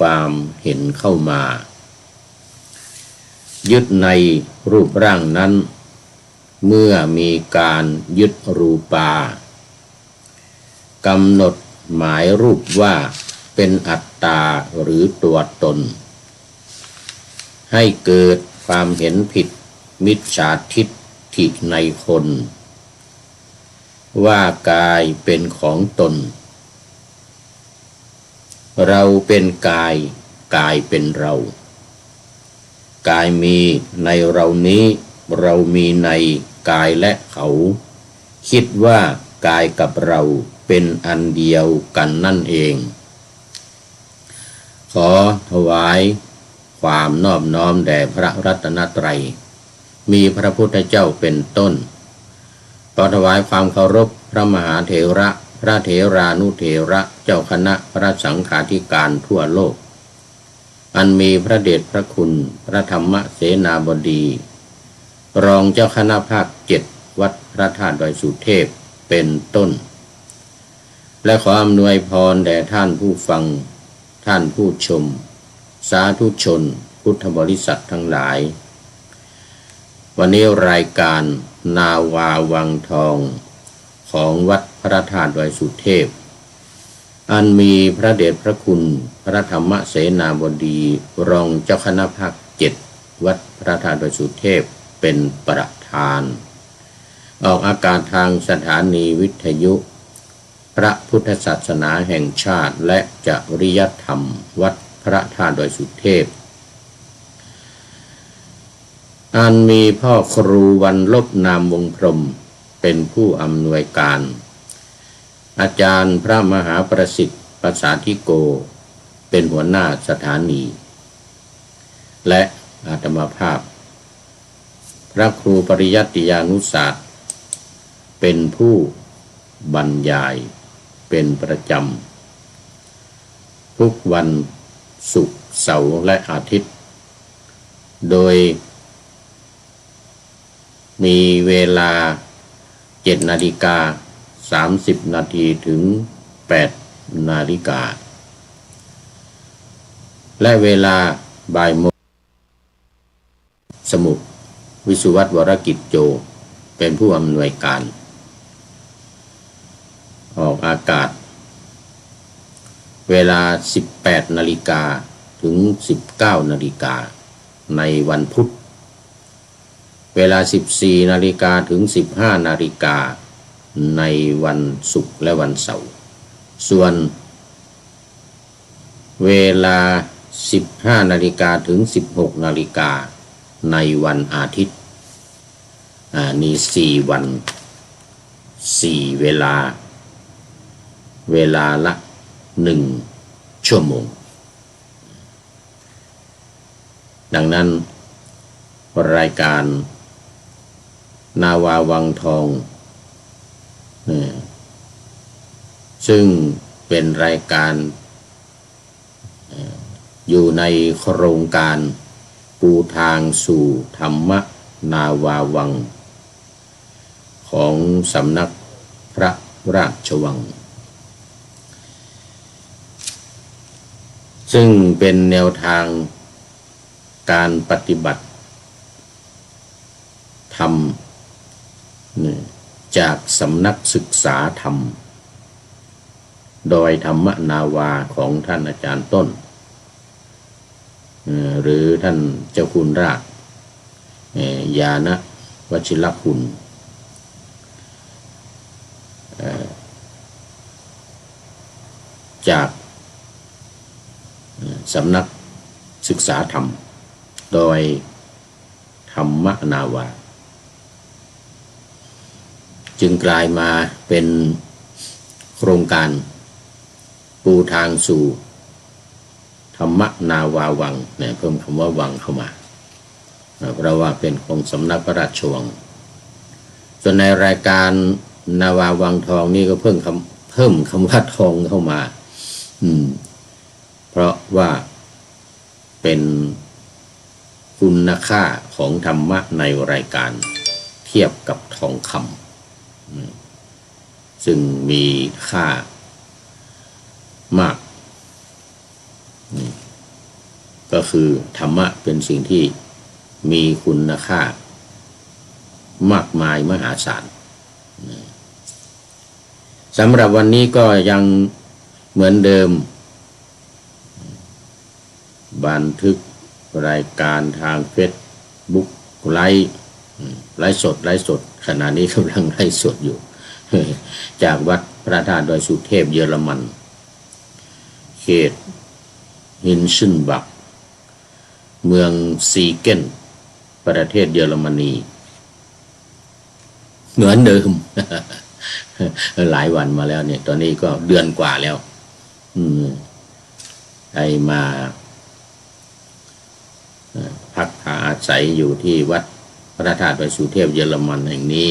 ความเห็นเข้ามายึดในรูปร่างนั้นเมื่อมีการยึดรูปากำหนดหมายรูปว่าเป็นอัตตาหรือตัวตนให้เกิดความเห็นผิดมิจฉาทิฏฐิในคนว่ากายเป็นของตนเราเป็นกายกายเป็นเรากายมีในเรานี้เรามีในกายและเขาคิดว่ากายกับเราเป็นอันเดียวกันนั่นเองขอถวายความนอบน้อมแด่พระรัตนตรัยมีพระพุทธเจ้าเป็นต้นขอถวายความเคารพพระมหาเถระพระเถรานุเถระเจ้าคณะพระสังฆาธิการทั่วโลกอันมีพระเดชพระคุณพระธรรมเสนาบดีรองเจ้าคณะภาค7วัดพระธาตุดอยสุเทพเป็นต้นและขออำนวยพรแด่ท่านผู้ฟังท่านผู้ชมสาธุชนพุทธบริษัททั้งหลายวันนี้รายการนาวาวังทองของวัดพระธาตุดอยสุเทพอันมีพระเดชพระคุณพระธรรมเสนาบดีรองเจ้าคณะภาค7วัดพระธาตุดอยสุเทพเป็นประธานออกอากาศทางสถานีวิทยุพระพุทธศาสนาแห่งชาติและจริยธรรมวัดพระธาตุดอยสุเทพอันมีพ่อครูวันลบนามวงพรหมเป็นผู้อำนวยการอาจารย์พระมหาประสิทธิ์ประสาธิโกเป็นหัวหน้าสถานีและอาตมาภาพพระครูปริยัติยานุศาสตร์เป็นผู้บรรยายเป็นประจำทุกวันศุกร์เสาร์และอาทิตย์โดยมีเวลา7:30 นาทีถึง8 นาฬิกาและเวลาบ่ายโมงสมุทรวิสุวัฒน์วรกิจโจเป็นผู้อำนวยการออกอากาศเวลา 18 นาฬิกาถึง 19 นาฬิกาในวันพุธเวลา 14 นาฬิกาถึง 15 นาฬิกาในวันศุกร์และวันเสาร์ส่วนเวลา 15 นาฬิกาถึง 16 นาฬิกาในวันอาทิตย์นี่4 วัน4 เวลาละ1 ชั่วโมงดังนั้นรายการนาวาวังทองซึ่งเป็นรายการอยู่ในโครงการปูทางสู่ธรรมนาวาวังของสำนักพระราชวังซึ่งเป็นแนวทางการปฏิบัติธรรมจากสำนักศึกษาธรรมโดยธรรมนาวาของท่านอาจารย์ต้นหรือท่านเจ้าคุณรากยานะวชิรคุณจากสำนักศึกษาธรรมโดยธรรมนาวาจึงกลายมาเป็นโครงการปูทางสู่ธรรมนาวาวังเพิ่มคำว่าวังเข้ามาเพราะว่าเป็นของสำนักพระราชวังส่วนในรายการนาวาวังทองนี่ก็เพิ่มคำว่าทองเข้ามาเพราะว่าเป็นคุณค่าของธรรมะในรายการเทียบกับทองคำซึ่งมีค่ามาก ก็คือธรรมะเป็นสิ่งที่มีคุณค่ามากมายมหาศาลสำหรับวันนี้ก็ยังเหมือนเดิมบันทึกรายการทางเฟซบุ๊กไลฟ์สดขณะนี้กำลังไลฟ์สดอยู่ จากวัดพระธาตุดอยสุเทพเยอรมันเขตฮินซึนบักเมืองซีเกนประเทศเยอรมนีเหมือนเดิม หลายวันมาแล้วเนี่ยตอนนี้ก็เดือนกว่าแล้วได้มาพักอาศัยอยู่ที่วัดพระธาตุดอยสุเทพเยอรมันแห่งนี้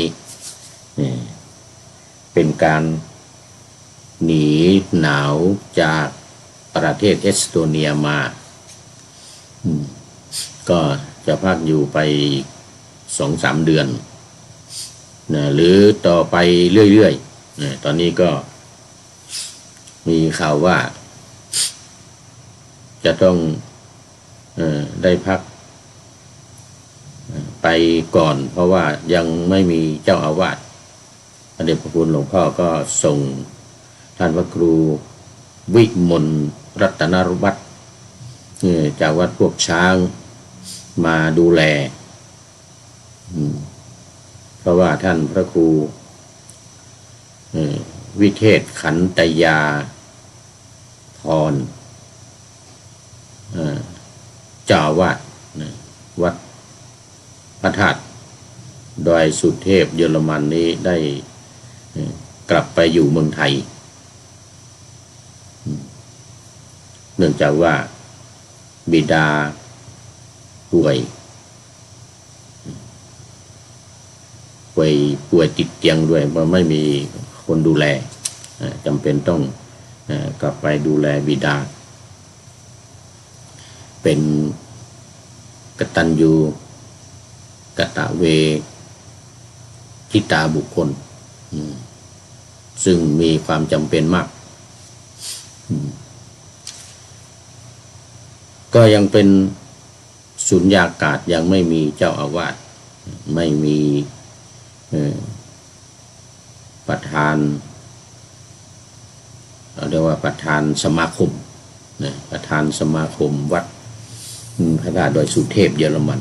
เป็นการหนีหนาวจากประเทศเอสโตเนียมาก็จะพักอยู่ไป 2-3 เดือนนะหรือต่อไปเรื่อยๆนะตอนนี้ก็มีข่าวว่าจะต้องได้พักไปก่อนเพราะว่ายังไม่มีเจ้าอาวาสพระเดชพระคุณหลวงพ่อก็ส่งท่านพระครูวิมลรัตนวัฒน์จากวัดพวกช้างมาดูแลเพราะว่าท่านพระครูวิเทศขันตยาพรเจ้าอาวาสวัดพระธาตุดอยสุเทพเยอรมันนี้ได้กลับไปอยู่เมืองไทยเนื่องจากว่าบิดาป่วยติดเตียงด้วยเพราะไม่มีคนดูแลจำเป็นต้องกลับไปดูแลบิดาเป็นกตัญญูกตเวทิตาบุคคลซึ่งมีความจำเป็นมากก็ยังเป็นสุญญากาศยังไม่มีเจ้าอาวาสไม่มีประธานเรียกว่าประธานสมาคมประธานสมาคมวัดพระธาตุดอยสุเทพเยอรมัน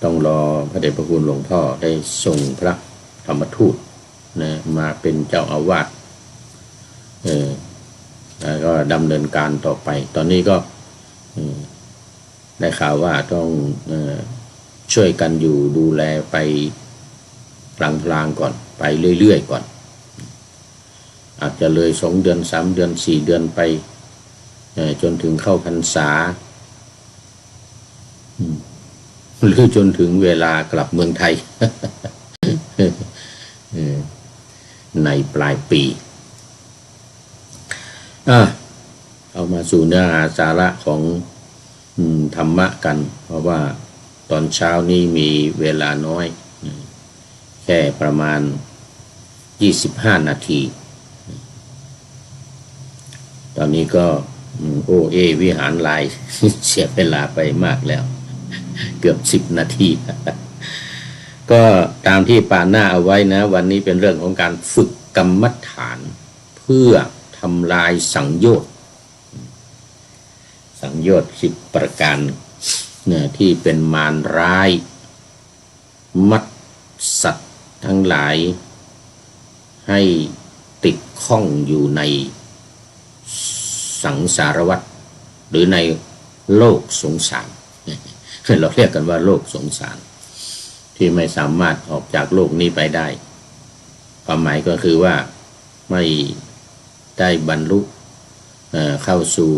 ต้องรอพระเดชพระคุณหลวงพ่อได้ส่งพระธรรมทูตมาเป็นเจ้าอาวาสแล้วก็ดำเนินการต่อไปตอนนี้ก็ได้ข่าวว่าต้องช่วยกันอยู่ดูแลไปพลางๆก่อนไปเรื่อยๆก่อนอาจจะเลย2 เดือน3 เดือน4 เดือนไปจนถึงเข้าพรรษาหรือจนถึงเวลากลับเมืองไทย ในปลายปีเอามาสู่เนื้อหาสาระของธรรมะกันเพราะว่าตอนเช้านี้มีเวลาน้อยแค่ประมาณ25 นาทีตอนนี้ก็วิหารลาย เสียเวลาไปมากแล้วเกือบ10 นาที ก็ตามที่ป่าหน้าเอาไว้นะวันนี้เป็นเรื่องของการฝึกกรรมฐานเพื่อทำลายสังโยชน์10 ประการที่เป็นมารร้ายมัดสัตว์ทั้งหลายให้ติดข้องอยู่ในสังสารวัฏหรือในโลกสงสารเราเรียกกันว่าโลกสงสารที่ไม่สามารถออกจากโลกนี้ไปได้ความหมายก็คือว่าไม่ได้บรรลุเข้าสู่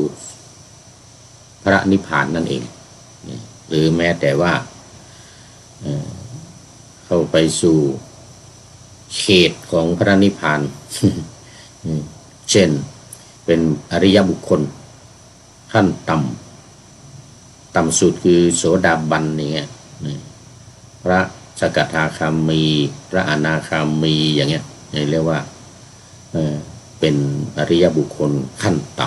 พระนิพพานนั่นเองหรือแม้แต่ว่าเข้าไปสู่เขตของพระนิพพาน เช่นเป็นอริยบุคคลขั้นต่ำสุดคือโสดาบันเนี่ยพระสกทาคามีพระอนาคามีอย่างเงี้ยเรียกว่าเป็นอริยบุคคลขั้นต่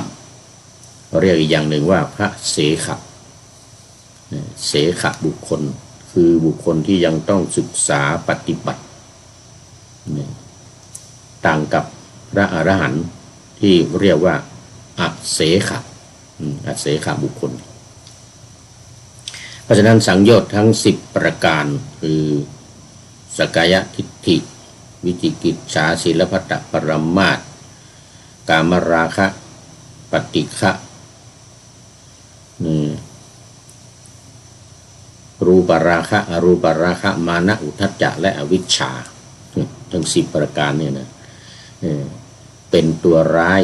เรียกอีกอย่างหนึ่งว่าพระเสขะเสขะบุคคลคือบุคคลที่ยังต้องศึกษาปฏิบัติต่างกับพระอรหันต์ที่เรียกว่าอเสขะอเสขะบุคคลเพราะฉะนั้นสังโยชน์ทั้ง10ประการคือสักกายทิฏฐิวิจิกิจฉาศีลพัตตปรมาสกามราคะปฏิฆะรูปราคะอรูปราคะมานะอุทธัจจะและอวิชชาทั้ง10ประการเนี่ยนะเป็นตัวร้าย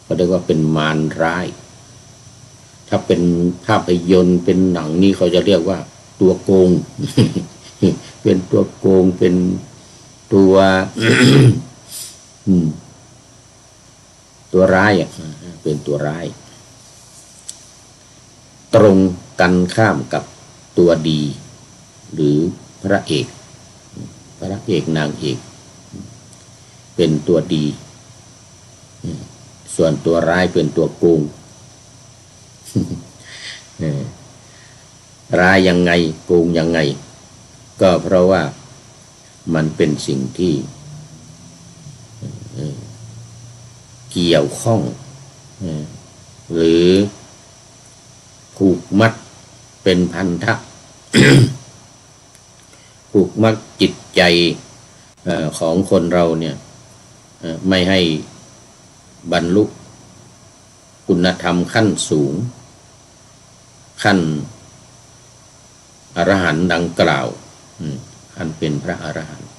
เขาเรียกว่าเป็นมารร้ายถ้าเป็นภาพยนตร์เป็นหนังนี่เขาจะเรียกว่าตัวโกง เป็นตัวโกงเป็นตัว ตัวร้ายเป็นตัวร้ายตรงกันข้ามกับตัวดีหรือพระเอกนางเอกเป็นตัวดีส่วนตัวร้ายเป็นตัวโกง ร้ายยังไงโกงยังไงก็เพราะว่ามันเป็นสิ่งที่เกี่ยวข้องหรือผูกมัดเป็นพันธะ ผูกมัดจิตใจของคนเราเนี่ยไม่ให้บรรลุคุณธรรมขั้นสูงขั้นอรหันต์ดังกล่าวขั้นเป็นพระอรหันต์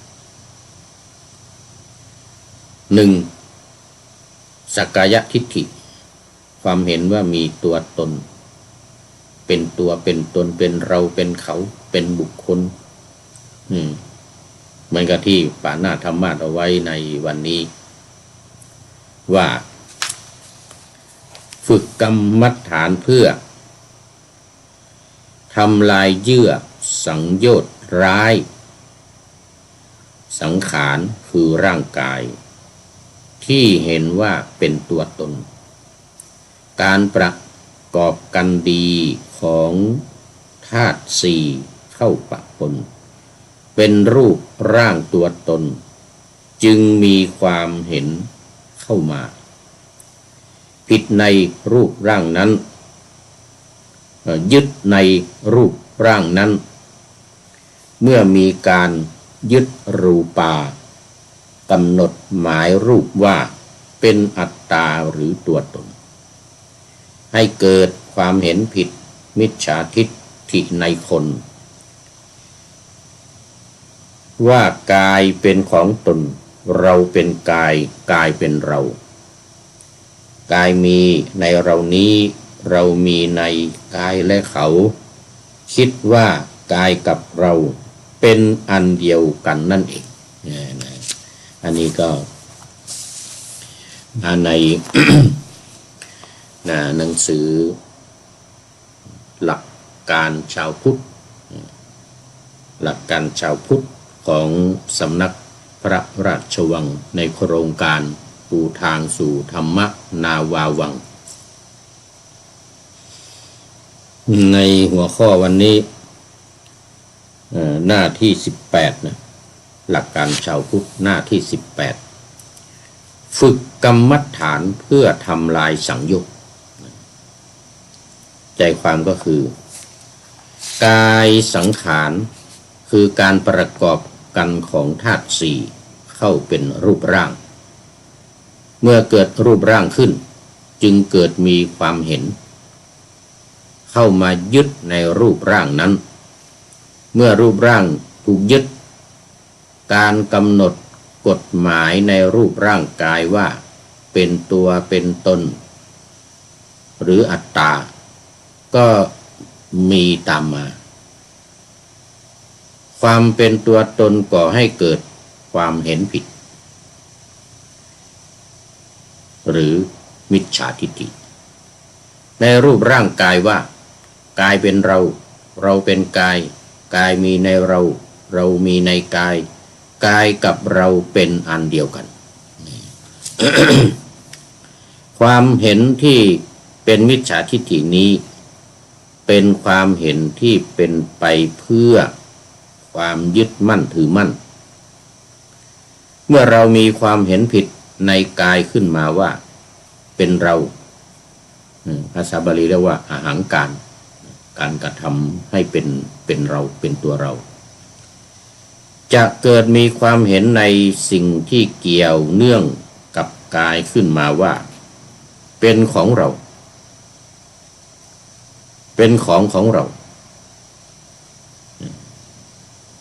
1สักกายทิฏฐิความเห็นว่ามีตัวตนเป็นตัวเป็นตนเป็นเราเป็นเขาเป็นบุคคลเหมือนกับที่ปานาธรรมาสเอาไว้ในวันนี้ว่าฝึกกรรมฐานเพื่อทำลายเยื่อสังโยชน์ร้ายสังขารคือร่างกายที่เห็นว่าเป็นตัวตนการประกอบกันดีของธาตุสี่เข้าปะปนเป็นรูปร่างตัวตนจึงมีความเห็นเข้ามาผิดในรูปร่างนั้นยึดในรูปร่างนั้นเมื่อมีการยึดรูปากำหนดหมายรูปว่าเป็นอัตตาหรือตัวตนให้เกิดความเห็นผิดมิจฉาทิฏฐิในคนว่ากายเป็นของตนเราเป็นกายกายเป็นเรากายมีในเรานี้เรามีในกายและเขาคิดว่ากายกับเราเป็นอันเดียวกันนั่นเองอันนี้ก็ใน หนังสือหลักการชาวพุทธหลักการชาวพุทธของสำนักพระราชวังในโครงการปูทางสู่ธรรมนาวาวังในหัวข้อวันนี้หน้าที่18นะหลักการชาวพุทธหน้าที่18ฝึกกรรมฐานเพื่อทำลายสังโยชน์ใจความก็คือกายสังขารคือการประกอบกันของธาตุสี่เข้าเป็นรูปร่างเมื่อเกิดรูปร่างขึ้นจึงเกิดมีความเห็นเข้ามายึดในรูปร่างนั้นเมื่อรูปร่างถูกยึดการกำหนดกฎหมายในรูปร่างกายว่าเป็นตัวเป็นตนหรืออัตตาก็มีตามมาความเป็นตัวตนก่อให้เกิดความเห็นผิดหรือมิจฉาทิฏฐิในรูปร่างกายว่ากายเป็นเราเราเป็นกายกายมีในเราเรามีในกายกายกับเราเป็นอันเดียวกัน ความเห็นที่ เป็นมิจฉาทิฏฐินี้เป็นความเห็นที่เป็นไปเพื่อความยึดมั่นถือมั่นเมื่อเรามีความเห็นผิดในกายขึ้นมาว่าเป็นเราภาษาบาลีเรียกว่าอหังการการกระทำให้เป็นเราเป็นตัวเราจะเกิดมีความเห็นในสิ่งที่เกี่ยวเนื่องกับกายขึ้นมาว่าเป็นของเราเป็นของเรา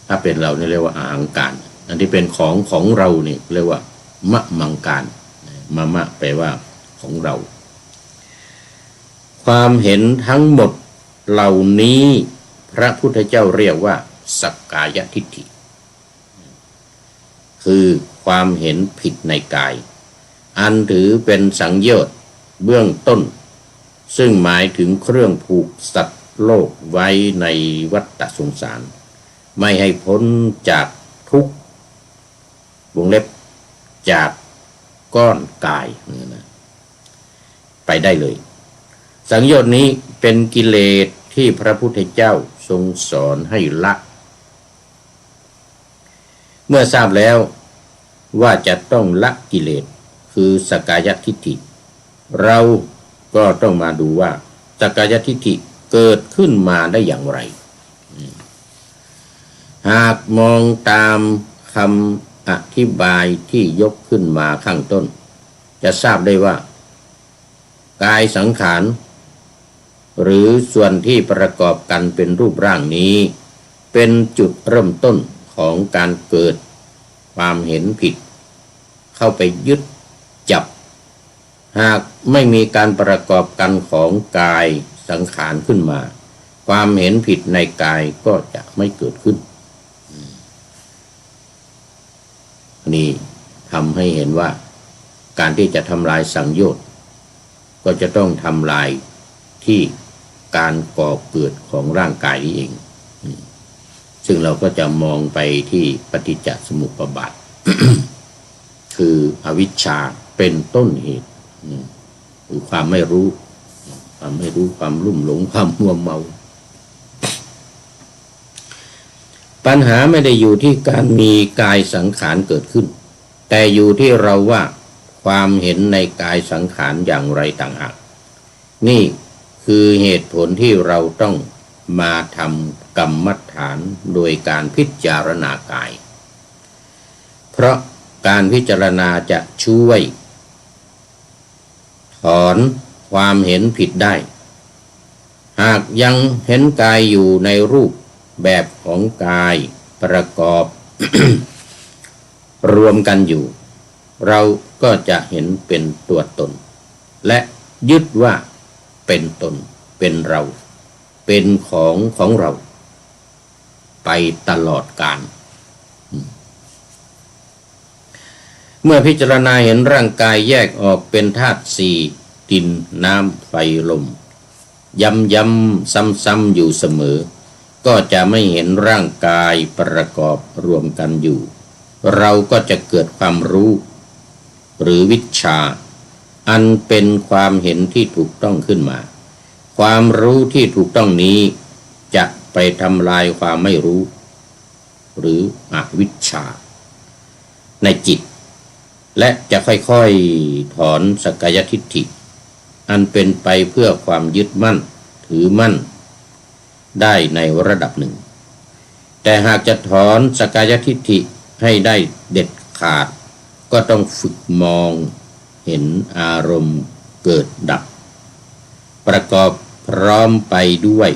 ถ้าเป็นเราเนี่ยเรียกว่าอาหังการอันที่เป็นของเราเนี่ยเรียกว่ามะมังการมะแปลว่าของเราความเห็นทั้งหมดเหล่านี้พระพุทธเจ้าเรียกว่าสักกายทิฏฐิคือความเห็นผิดในกายอันถือเป็นสังโยชน์เบื้องต้นซึ่งหมายถึงเครื่องผูกสัตว์โลกไว้ในวัฏสงสารไม่ให้พ้นจากทุกข์วงเล็บจากก้อนกายไปได้เลยสังโยชน์นี้เป็นกิเลสที่พระพุทธเจ้าทรงสอนให้ละเมื่อทราบแล้วว่าจะต้องละกิเลสคือสักกายทิฏฐิเราก็ต้องมาดูว่าสักกายทิฏฐิเกิดขึ้นมาได้อย่างไรหากมองตามคำอธิบายที่ยกขึ้นมาข้างต้นจะทราบได้ว่ากายสังขารหรือส่วนที่ประกอบกันเป็นรูปร่างนี้เป็นจุดเริ่มต้นของการเกิดความเห็นผิดเข้าไปยึดจับหากไม่มีการประกอบกันของกายสังขารขึ้นมาความเห็นผิดในกายก็จะไม่เกิดขึ้นนี่ทำให้เห็นว่าการที่จะทำลายสังโยชน์ก็จะต้องทำลายที่การก่อเกิดของร่างกายนี้เองซึ่งเราก็จะมองไปที่ปฏิจจสมุปบาท คืออวิชชาเป็นต้นเหตุคือความไม่รู้ความลุ่มหลงความมัวเมาปัญหาไม่ได้อยู่ที่การมีกายสังขารเกิดขึ้นแต่อยู่ที่เราว่าความเห็นในกายสังขารอย่างไรต่างหากนี่คือเหตุผลที่เราต้องมาทำกรรมฐานโดยการพิจารณากายเพราะการพิจารณาจะช่วยถอนความเห็นผิดได้หากยังเห็นกายอยู่ในรูปแบบของกายประกอบ รวมกันอยู่เราก็จะเห็นเป็นตัวตนและยึดว่าเป็นตนเป็นเราเป็นของเราไปตลอดกาลเมื่อพิจารณาเห็นร่างกายแยกออกเป็นธาตุสี่ดินน้ำไฟลมย้ำซ้ำอยู่เสมอก็จะไม่เห็นร่างกายประกอบรวมกันอยู่เราก็จะเกิดความรู้หรือวิชชาอันเป็นความเห็นที่ถูกต้องขึ้นมาความรู้ที่ถูกต้องนี้จะไปทำลายความไม่รู้หรืออวิชชาในจิตและจะค่อยๆถอนสักกายทิฏฐิอันเป็นไปเพื่อความยึดมั่นถือมั่นได้ในระดับหนึ่งแต่หากจะถอนสักกายทิฏฐิให้ได้เด็ดขาดก็ต้องฝึกมองเห็นอารมณ์เกิดดับประกอบพร้อมไปด้วย